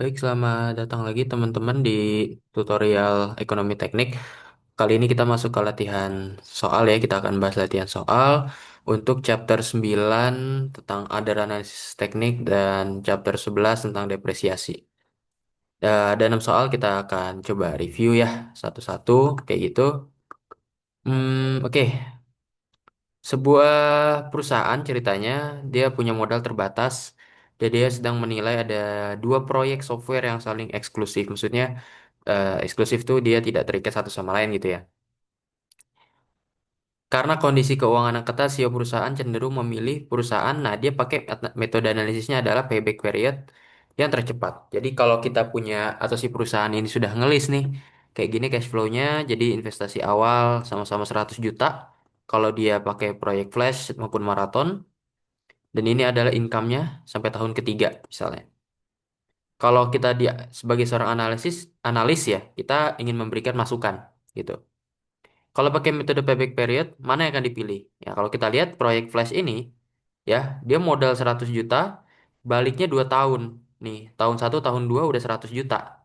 Baik, selamat datang lagi teman-teman di tutorial ekonomi teknik. Kali ini kita masuk ke latihan soal ya. Kita akan bahas latihan soal untuk chapter 9 tentang other analysis teknik dan chapter 11 tentang depresiasi. Ada 6 soal kita akan coba review ya satu-satu kayak gitu. Oke. Sebuah perusahaan ceritanya dia punya modal terbatas dan dia sedang menilai ada dua proyek software yang saling eksklusif. Maksudnya eksklusif tuh dia tidak terikat satu sama lain gitu ya. Karena kondisi keuangan yang ketat, CEO perusahaan cenderung memilih perusahaan. Nah, dia pakai metode analisisnya adalah payback period yang tercepat. Jadi kalau kita punya atau si perusahaan ini sudah ngelis nih, kayak gini cash flow-nya, jadi investasi awal sama-sama 100 juta. Kalau dia pakai proyek flash maupun maraton, dan ini adalah income-nya sampai tahun ketiga misalnya. Kalau kita dia sebagai seorang analis ya, kita ingin memberikan masukan gitu. Kalau pakai metode payback period, mana yang akan dipilih? Ya, kalau kita lihat proyek Flash ini, ya, dia modal 100 juta, baliknya 2 tahun. Nih, tahun satu tahun 2 udah 100 juta.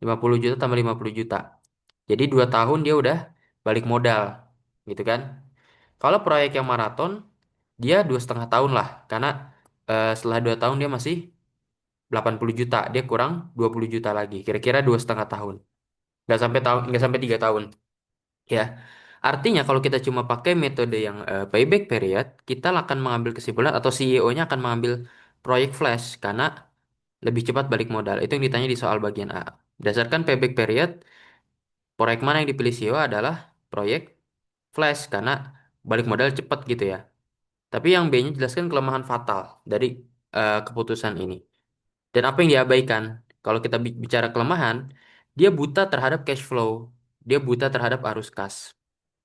50 juta tambah 50 juta. Jadi 2 tahun dia udah balik modal, gitu kan? Kalau proyek yang maraton, dia 2,5 tahun lah, karena setelah 2 tahun dia masih 80 juta, dia kurang 20 juta lagi, kira-kira 2,5 tahun. Nggak sampai 3 tahun. Ya, artinya kalau kita cuma pakai metode yang payback period, kita akan mengambil kesimpulan atau CEO-nya akan mengambil proyek flash karena lebih cepat balik modal. Itu yang ditanya di soal bagian A. Berdasarkan payback period, proyek mana yang dipilih CEO adalah proyek flash karena balik modal cepat gitu ya. Tapi yang B-nya jelaskan kelemahan fatal dari keputusan ini. Dan apa yang diabaikan? Kalau kita bicara kelemahan, dia buta terhadap cash flow. Dia buta terhadap arus kas.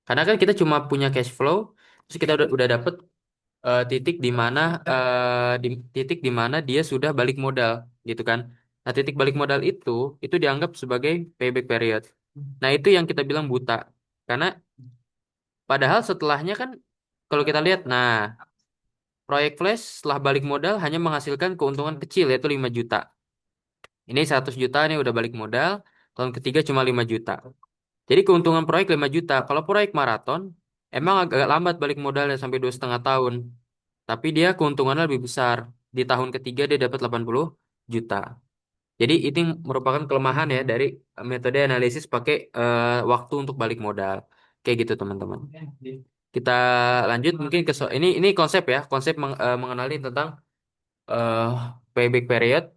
Karena kan kita cuma punya cash flow, terus kita udah dapet titik di mana di titik di mana dia sudah balik modal, gitu kan? Nah, titik balik modal itu dianggap sebagai payback period. Nah, itu yang kita bilang buta. Karena padahal setelahnya kan kalau kita lihat, nah, proyek Flash setelah balik modal hanya menghasilkan keuntungan kecil yaitu 5 juta. Ini 100 juta nih udah balik modal, tahun ketiga cuma 5 juta. Jadi keuntungan proyek 5 juta. Kalau proyek maraton, emang agak lambat balik modalnya sampai 2,5 tahun. Tapi dia keuntungannya lebih besar. Di tahun ketiga dia dapat 80 juta. Jadi itu merupakan kelemahan ya dari metode analisis pakai waktu untuk balik modal. Kayak gitu teman-teman. Kita lanjut mungkin ke ini konsep ya, konsep mengenali tentang eh, payback period.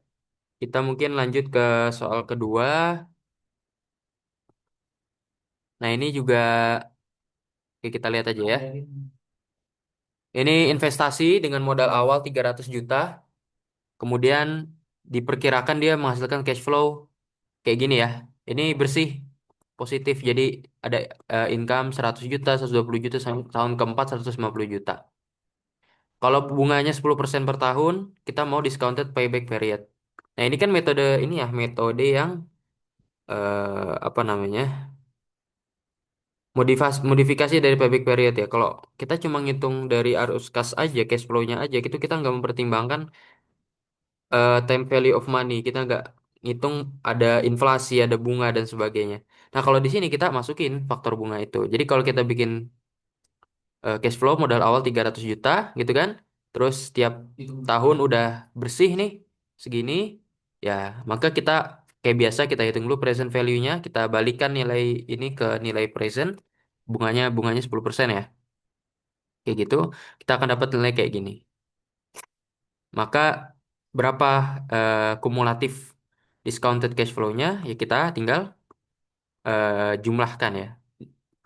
Kita mungkin lanjut ke soal kedua. Nah, ini juga oke, kita lihat aja ya. Ini investasi dengan modal awal 300 juta, kemudian diperkirakan dia menghasilkan cash flow kayak gini ya. Ini bersih, positif. Jadi ada income 100 juta, 120 juta, sampai tahun keempat 150 juta. Kalau bunganya 10% per tahun, kita mau discounted payback period. Nah, ini kan metode ini ya, metode yang apa namanya? Modifikasi dari payback period ya. Kalau kita cuma ngitung dari arus kas aja, cash flow-nya aja, gitu kita nggak mempertimbangkan time value of money. Kita nggak ngitung ada inflasi, ada bunga dan sebagainya. Nah, kalau di sini kita masukin faktor bunga itu. Jadi kalau kita bikin cash flow modal awal 300 juta gitu kan. Terus tiap tahun udah bersih nih segini, ya maka kita kayak biasa kita hitung dulu present value-nya, kita balikan nilai ini ke nilai present, bunganya 10% ya. Kayak gitu, kita akan dapat nilai kayak gini. Maka berapa kumulatif discounted cash flow-nya ya kita tinggal jumlahkan ya.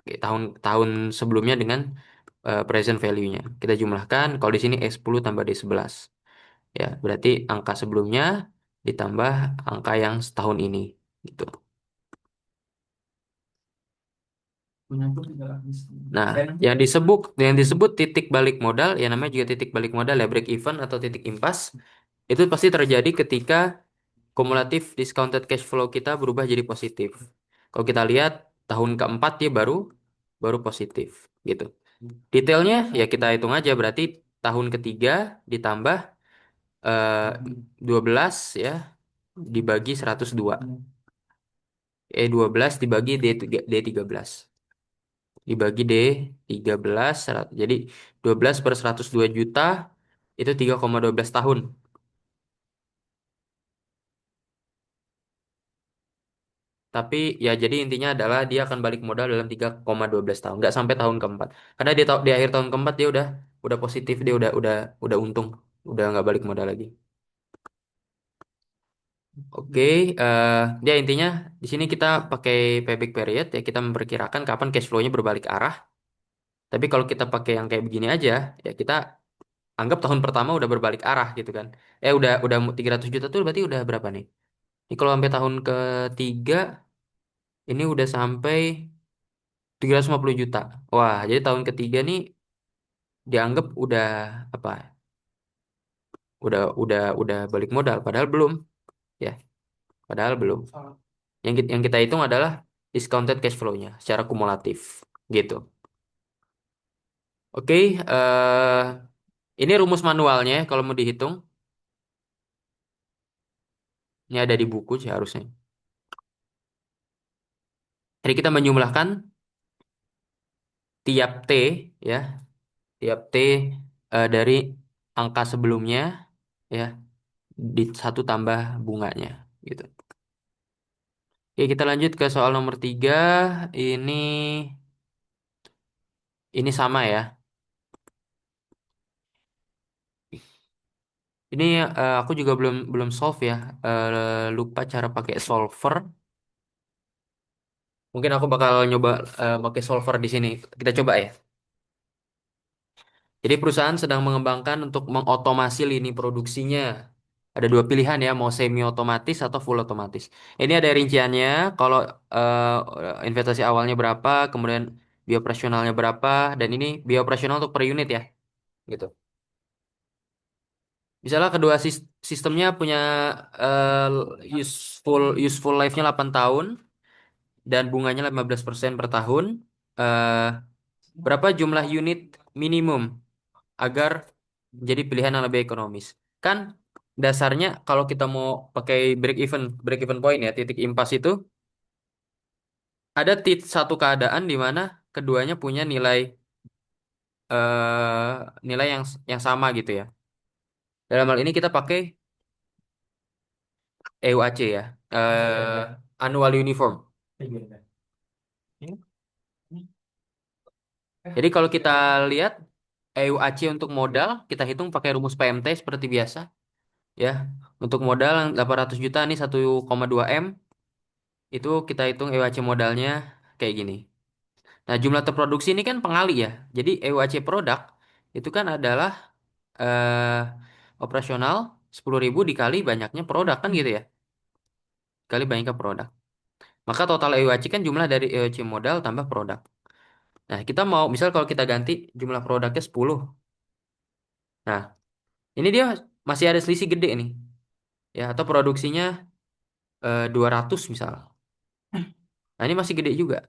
Kayak tahun-tahun sebelumnya dengan present value-nya. Kita jumlahkan kalau di sini E10 tambah D11. Ya, berarti angka sebelumnya ditambah angka yang setahun ini gitu. Nah, yang disebut titik balik modal, ya namanya juga titik balik modal ya, break even atau titik impas, itu pasti terjadi ketika kumulatif discounted cash flow kita berubah jadi positif. Kalau kita lihat tahun keempat dia baru positif gitu. Detailnya ya kita hitung aja, berarti tahun ketiga ditambah eh, 12 ya. dibagi 102. 12 dibagi D13. Dibagi D13. Jadi 12 per 102 juta itu 3,12 tahun. Tapi ya jadi intinya adalah dia akan balik modal dalam 3,12 tahun. Nggak sampai tahun keempat. Karena di akhir tahun keempat dia udah positif, dia udah untung. Udah nggak balik modal lagi. Oke, ya intinya di sini kita pakai payback period ya kita memperkirakan kapan cash flow-nya berbalik arah. Tapi kalau kita pakai yang kayak begini aja, ya kita anggap tahun pertama udah berbalik arah gitu kan. Udah 300 juta tuh berarti udah berapa nih? Ini kalau sampai tahun ketiga ini udah sampai 350 juta. Wah, jadi tahun ketiga nih dianggap udah apa? Udah balik modal padahal belum ya, padahal belum. Yang kita hitung adalah discounted cash flow-nya secara kumulatif gitu. Oke, ini rumus manualnya ya, kalau mau dihitung. Ini ada di buku sih harusnya. Jadi kita menjumlahkan tiap T ya, tiap T dari angka sebelumnya ya di satu tambah bunganya gitu. Oke, kita lanjut ke soal nomor 3. Ini ini sama ya. Ini aku juga belum belum solve ya. Lupa cara pakai solver. Mungkin aku bakal nyoba pakai solver di sini. Kita coba ya. Jadi perusahaan sedang mengembangkan untuk mengotomasi lini produksinya. Ada dua pilihan ya, mau semi otomatis atau full otomatis. Ini ada rinciannya. Kalau investasi awalnya berapa, kemudian biaya operasionalnya berapa, dan ini biaya operasional untuk per unit ya, gitu. Misalnya kedua sistemnya punya useful life-nya 8 tahun dan bunganya 15% per tahun. Eh, berapa jumlah unit minimum agar jadi pilihan yang lebih ekonomis? Kan dasarnya kalau kita mau pakai break even point ya, titik impas itu ada satu keadaan di mana keduanya punya nilai yang sama gitu ya. Dalam hal ini kita pakai EUAC ya. Annual Uniform. Jadi kalau kita lihat EUAC untuk modal, kita hitung pakai rumus PMT seperti biasa ya. Untuk modal yang 800 juta nih 1,2 M, itu kita hitung EUAC modalnya kayak gini. Nah, jumlah terproduksi ini kan pengali ya. Jadi EUAC produk itu kan adalah operasional 10.000 dikali banyaknya produk kan gitu ya. Kali banyaknya produk. Maka total EUAC kan jumlah dari EUAC modal tambah produk. Nah, kita mau misal kalau kita ganti jumlah produknya 10. Nah, ini dia masih ada selisih gede nih. Ya, atau produksinya 200 misal. Nah, ini masih gede juga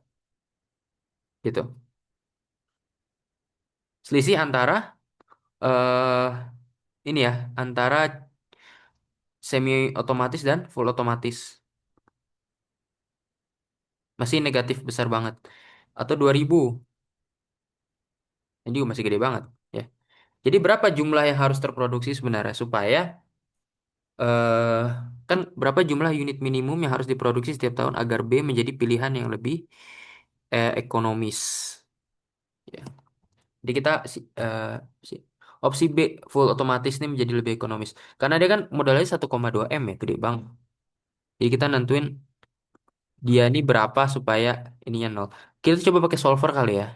gitu. Selisih antara eh ini ya, antara semi otomatis dan full otomatis. Masih negatif besar banget. Atau 2000. Ini juga masih gede banget ya. Jadi berapa jumlah yang harus terproduksi sebenarnya supaya eh kan berapa jumlah unit minimum yang harus diproduksi setiap tahun agar B menjadi pilihan yang lebih ekonomis. Ya. Jadi kita si- opsi B full otomatis ini menjadi lebih ekonomis. Karena dia kan modalnya 1,2 M ya, gede banget. Jadi kita nentuin dia ini berapa supaya ininya nol. Kita coba pakai solver kali ya.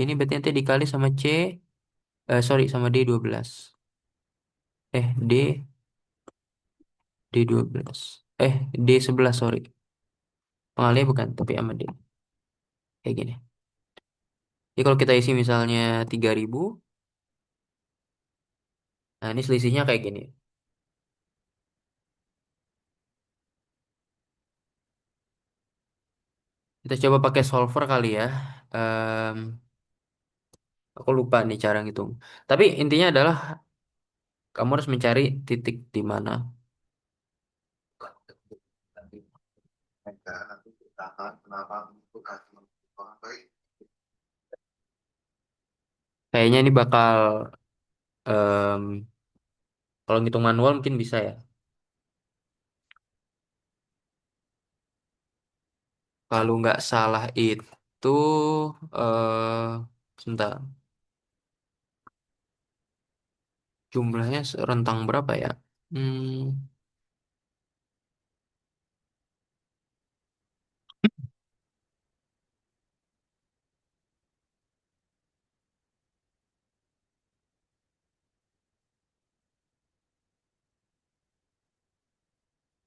Ini berarti nanti dikali sama sorry sama D12. D 12. D11 sorry. Pengalinya bukan, tapi sama D. Kayak gini. Jadi kalau kita isi misalnya 3.000, nah ini selisihnya kayak gini. Kita coba pakai solver kali ya. Em, aku lupa nih cara ngitung. Tapi intinya adalah kamu harus mencari titik di mana. Kayaknya ini bakal em, kalau ngitung manual mungkin bisa ya. Kalau nggak salah itu sebentar, jumlahnya rentang berapa ya? Hmm,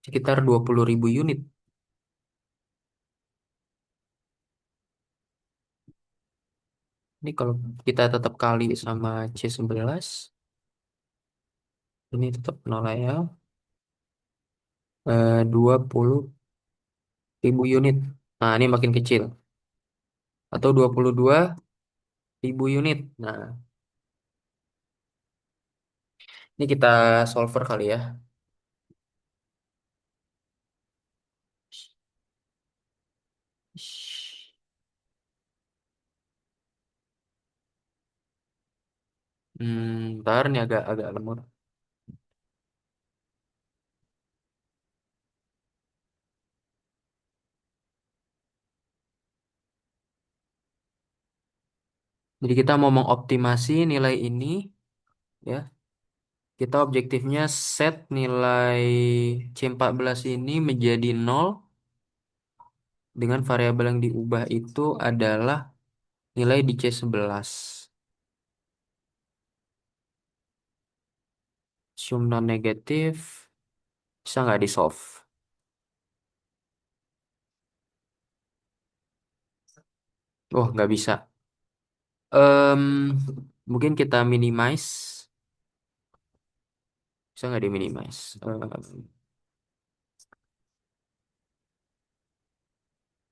sekitar 20.000 unit. Ini kalau kita tetap kali sama C11, ini tetap nol lah ya. 20.000 unit. Nah, ini makin kecil. Atau 22.000 unit. Nah, ini kita solver kali ya. Ntar nih agak agak lemot. Jadi kita mau mengoptimasi nilai ini ya. Kita objektifnya set nilai C14 ini menjadi nol dengan variabel yang diubah itu adalah nilai di C11. Sum non negatif bisa nggak di solve? Oh, nggak bisa. Em, Mungkin kita minimize. Bisa nggak di minimize?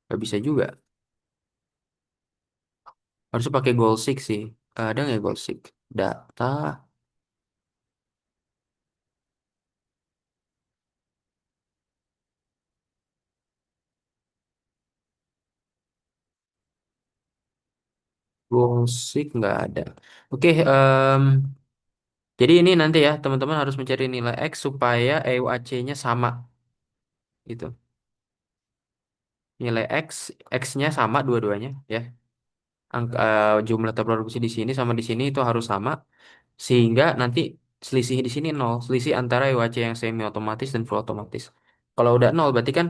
Nggak bisa juga. Harusnya pakai goal seek sih. Ada nggak goal seek? Data goal seek nggak ada. Oke, jadi ini nanti ya teman-teman harus mencari nilai X supaya EUAC-nya sama gitu. Nilai X-nya sama dua-duanya ya. Jumlah terproduksi di sini sama di sini itu harus sama sehingga nanti selisih di sini nol, selisih antara EUAC yang semi otomatis dan full otomatis. Kalau udah nol berarti kan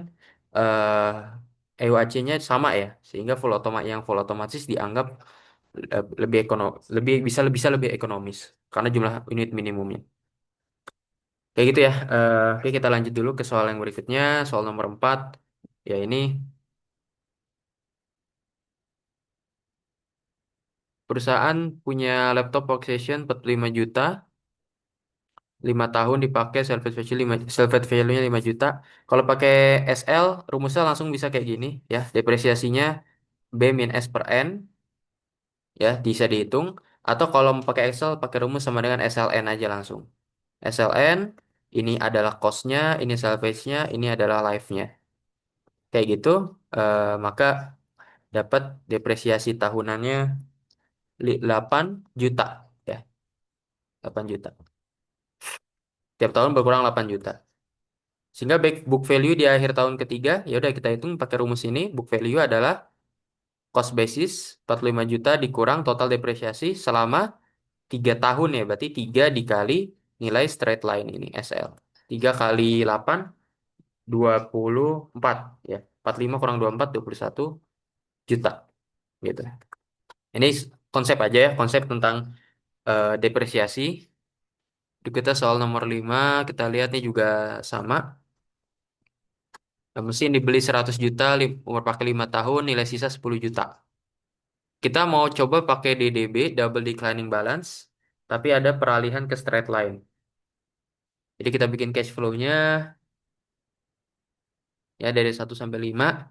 EUAC-nya sama ya, sehingga full otomatis dianggap lebih bisa lebih ekonomis karena jumlah unit minimumnya. Kayak gitu ya. Oke, kita lanjut dulu ke soal yang berikutnya, soal nomor 4. Ya ini perusahaan punya laptop workstation 45 juta, 5 tahun dipakai salvage value-nya 5 juta. Kalau pakai SL, rumusnya langsung bisa kayak gini ya. Depresiasinya B min S per N ya, bisa dihitung. Atau kalau mau pakai Excel, pakai rumus sama dengan SLN aja langsung. SLN, ini adalah cost-nya, ini salvage-nya, ini adalah life-nya. Kayak gitu, maka dapat depresiasi tahunannya 8 juta ya, 8 juta. Tiap tahun berkurang 8 juta. Sehingga book value di akhir tahun ketiga, ya udah kita hitung pakai rumus ini, book value adalah cost basis 45 juta dikurang total depresiasi selama 3 tahun ya, berarti 3 dikali nilai straight line ini SL. 3 kali 8 24 ya. 45 kurang 24 21 juta gitu. Ini konsep aja ya, konsep tentang depresiasi. Di kita soal nomor 5 kita lihat nih juga sama. Mesin dibeli 100 juta, umur pakai 5 tahun, nilai sisa 10 juta. Kita mau coba pakai DDB, Double Declining Balance, tapi ada peralihan ke straight line. Jadi kita bikin cash flow-nya ya dari 1 sampai 5.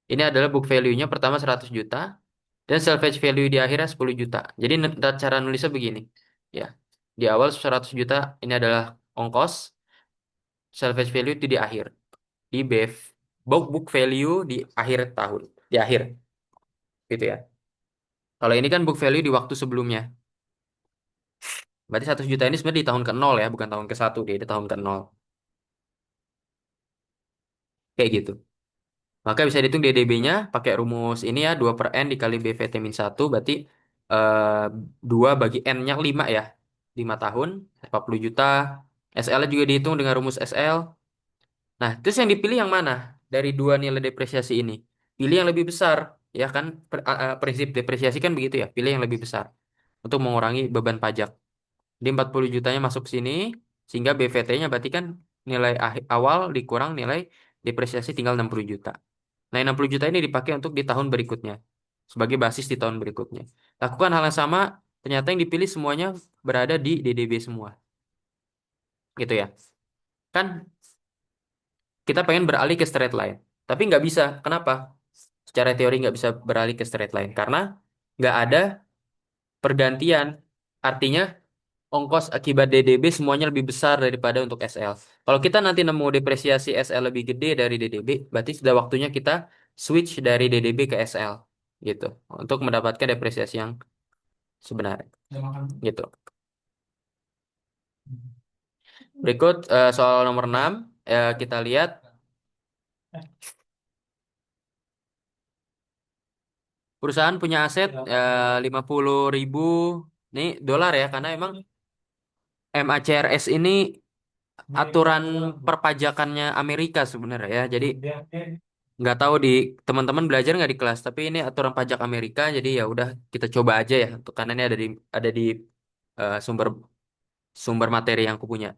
Ini adalah book value-nya pertama 100 juta, dan salvage value di akhirnya 10 juta. Jadi cara nulisnya begini. Ya, di awal 100 juta ini adalah ongkos, salvage value itu di akhir, di BF. book value di akhir tahun, di akhir gitu ya. Kalau ini kan book value di waktu sebelumnya. Berarti 100 juta ini sebenarnya di tahun ke nol ya, bukan tahun ke satu, dia di tahun ke nol. Kayak gitu. Maka bisa dihitung DDB-nya pakai rumus ini ya, 2 per N dikali BVT min 1, berarti eh, 2 bagi N-nya 5 ya. 5 tahun, 40 juta. SL-nya juga dihitung dengan rumus SL. Nah, terus yang dipilih yang mana? Dari dua nilai depresiasi ini. Pilih yang lebih besar. Ya kan, prinsip depresiasi kan begitu ya. Pilih yang lebih besar. Untuk mengurangi beban pajak. Di 40 jutanya masuk sini. Sehingga BVT-nya berarti kan nilai awal dikurang nilai depresiasi tinggal 60 juta. Nah, 60 juta ini dipakai untuk di tahun berikutnya. Sebagai basis di tahun berikutnya. Lakukan hal yang sama. Ternyata yang dipilih semuanya berada di DDB semua. Gitu ya. Kan kita pengen beralih ke straight line. Tapi nggak bisa. Kenapa? Secara teori nggak bisa beralih ke straight line. Karena nggak ada pergantian. Artinya ongkos akibat DDB semuanya lebih besar daripada untuk SL. Kalau kita nanti nemu depresiasi SL lebih gede dari DDB, berarti sudah waktunya kita switch dari DDB ke SL. Gitu. Untuk mendapatkan depresiasi yang sebenarnya. Gitu. Berikut soal nomor 6. Kita lihat perusahaan punya aset 50.000 nih dolar ya, karena emang MACRS ini aturan perpajakannya Amerika sebenarnya ya. Jadi nggak tahu di teman-teman belajar nggak di kelas, tapi ini aturan pajak Amerika. Jadi ya udah kita coba aja ya, untuk karena ini ada di sumber sumber materi yang aku punya.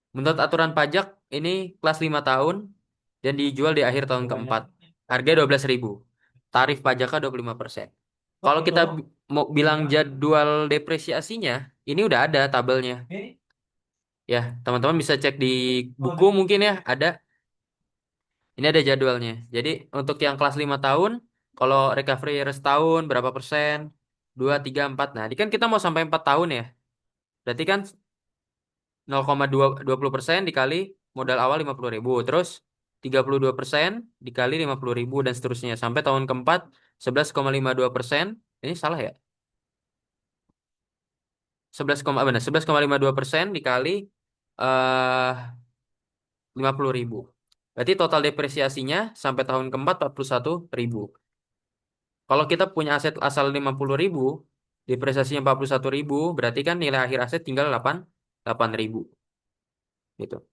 Menurut aturan pajak ini kelas 5 tahun dan dijual di akhir tahun keempat. Harga 12.000. Tarif pajaknya 25%. Kalau kita mau bilang jadwal depresiasinya, ini udah ada tabelnya. Ya, teman-teman bisa cek di buku mungkin ya, ada. Ini ada jadwalnya. Jadi untuk yang kelas 5 tahun, kalau recovery setahun berapa persen? 2, 3, 4. Nah, ini kan kita mau sampai 4 tahun ya. Berarti kan 0,20% dikali modal awal 50.000. Terus 32% dikali 50.000 dan seterusnya. Sampai tahun keempat 11,52%. Ini salah ya? 11,52% dikali eh 50.000. Berarti total depresiasinya sampai tahun keempat 41.000. Kalau kita punya aset asal 50.000, depresiasinya 41.000, berarti kan nilai akhir aset tinggal 8.000 gitu.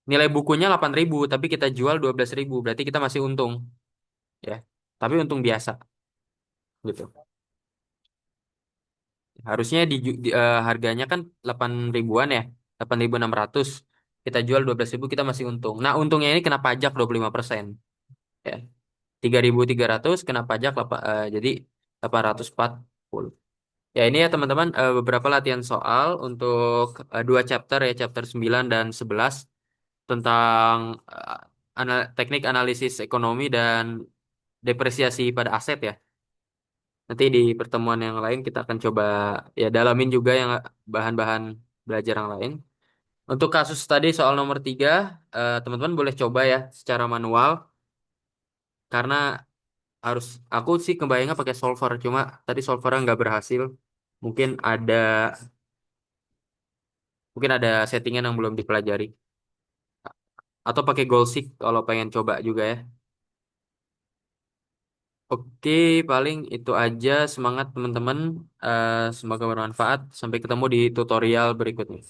Nilai bukunya 8.000, tapi kita jual 12.000, berarti kita masih untung ya. Tapi untung biasa gitu. Harusnya harganya kan 8 ribuan ya, 8.600. Kita jual 12.000, kita masih untung. Nah, untungnya ini kena pajak 25% ya. 3.300 kena pajak jadi 840. Ya, ini ya teman-teman, beberapa latihan soal untuk dua chapter ya, chapter 9 dan 11 tentang teknik analisis ekonomi dan depresiasi pada aset ya. Nanti di pertemuan yang lain kita akan coba ya dalamin juga yang bahan-bahan belajar yang lain. Untuk kasus tadi soal nomor 3, teman-teman boleh coba ya secara manual, karena harus aku sih kebayangnya pakai solver, cuma tadi solvernya nggak berhasil. Mungkin ada mungkin ada settingan yang belum dipelajari. Atau pakai Goalseek kalau pengen coba juga ya. Oke, paling itu aja. Semangat teman-teman. Semoga bermanfaat. Sampai ketemu di tutorial berikutnya.